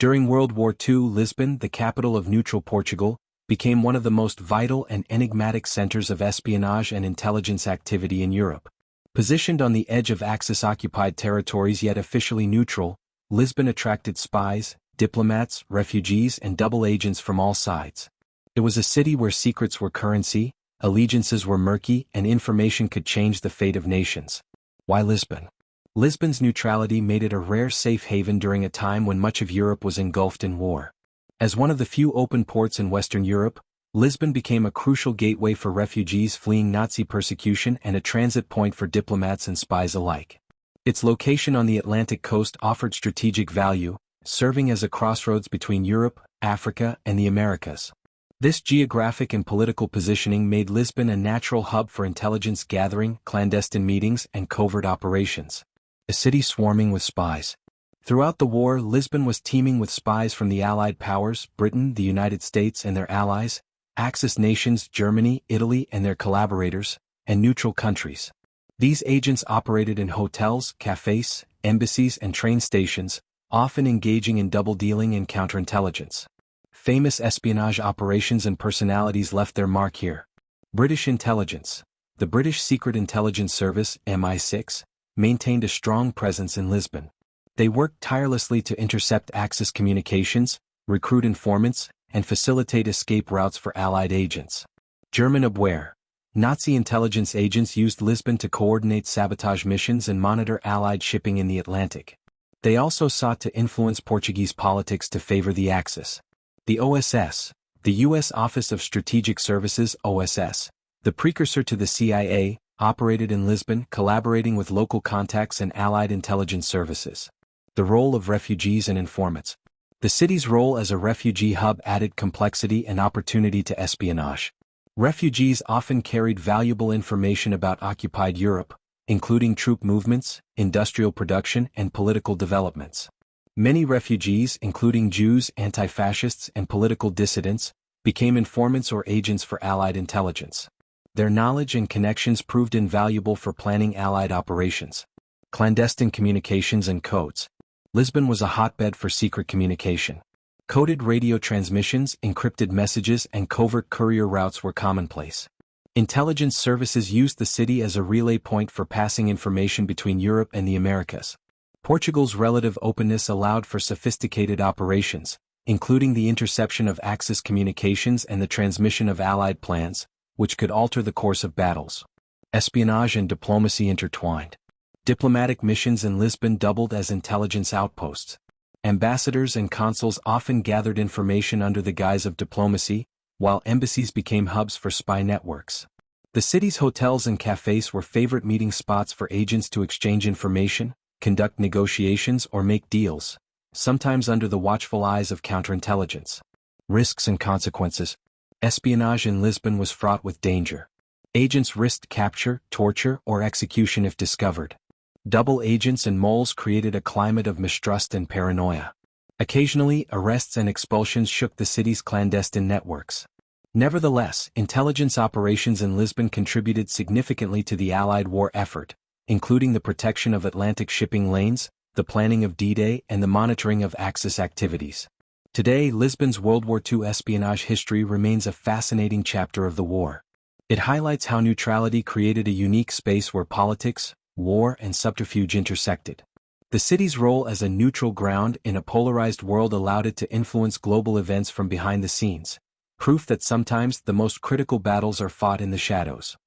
During World War II, Lisbon, the capital of neutral Portugal, became one of the most vital and enigmatic centers of espionage and intelligence activity in Europe. Positioned on the edge of Axis-occupied territories yet officially neutral, Lisbon attracted spies, diplomats, refugees, and double agents from all sides. It was a city where secrets were currency, allegiances were murky, and information could change the fate of nations. Why Lisbon? Lisbon's neutrality made it a rare safe haven during a time when much of Europe was engulfed in war. As one of the few open ports in Western Europe, Lisbon became a crucial gateway for refugees fleeing Nazi persecution and a transit point for diplomats and spies alike. Its location on the Atlantic coast offered strategic value, serving as a crossroads between Europe, Africa, and the Americas. This geographic and political positioning made Lisbon a natural hub for intelligence gathering, clandestine meetings, and covert operations. A city swarming with spies. Throughout the war, Lisbon was teeming with spies from the Allied powers, Britain, the United States and their allies, Axis nations, Germany, Italy and their collaborators, and neutral countries. These agents operated in hotels, cafés, embassies and train stations, often engaging in double-dealing and counterintelligence. Famous espionage operations and personalities left their mark here. British intelligence. The British Secret Intelligence Service, MI6, maintained a strong presence in Lisbon. They worked tirelessly to intercept Axis communications, recruit informants, and facilitate escape routes for Allied agents. German Abwehr. Nazi intelligence agents used Lisbon to coordinate sabotage missions and monitor Allied shipping in the Atlantic. They also sought to influence Portuguese politics to favor the Axis. The OSS, the U.S. Office of Strategic Services (OSS), the precursor to the CIA, operated in Lisbon, collaborating with local contacts and Allied intelligence services. The role of refugees and informants. The city's role as a refugee hub added complexity and opportunity to espionage. Refugees often carried valuable information about occupied Europe, including troop movements, industrial production, and political developments. Many refugees, including Jews, anti-fascists, and political dissidents, became informants or agents for Allied intelligence. Their knowledge and connections proved invaluable for planning Allied operations. Clandestine communications and codes. Lisbon was a hotbed for secret communication. Coded radio transmissions, encrypted messages, and covert courier routes were commonplace. Intelligence services used the city as a relay point for passing information between Europe and the Americas. Portugal's relative openness allowed for sophisticated operations, including the interception of Axis communications and the transmission of Allied plans, which could alter the course of battles. Espionage and diplomacy intertwined. Diplomatic missions in Lisbon doubled as intelligence outposts. Ambassadors and consuls often gathered information under the guise of diplomacy, while embassies became hubs for spy networks. The city's hotels and cafés were favorite meeting spots for agents to exchange information, conduct negotiations or make deals, sometimes under the watchful eyes of counterintelligence. Risks and consequences. Espionage in Lisbon was fraught with danger. Agents risked capture, torture, or execution if discovered. Double agents and moles created a climate of mistrust and paranoia. Occasionally, arrests and expulsions shook the city's clandestine networks. Nevertheless, intelligence operations in Lisbon contributed significantly to the Allied war effort, including the protection of Atlantic shipping lanes, the planning of D-Day, and the monitoring of Axis activities. Today, Lisbon's World War II espionage history remains a fascinating chapter of the war. It highlights how neutrality created a unique space where politics, war, and subterfuge intersected. The city's role as a neutral ground in a polarized world allowed it to influence global events from behind the scenes, proof that sometimes the most critical battles are fought in the shadows.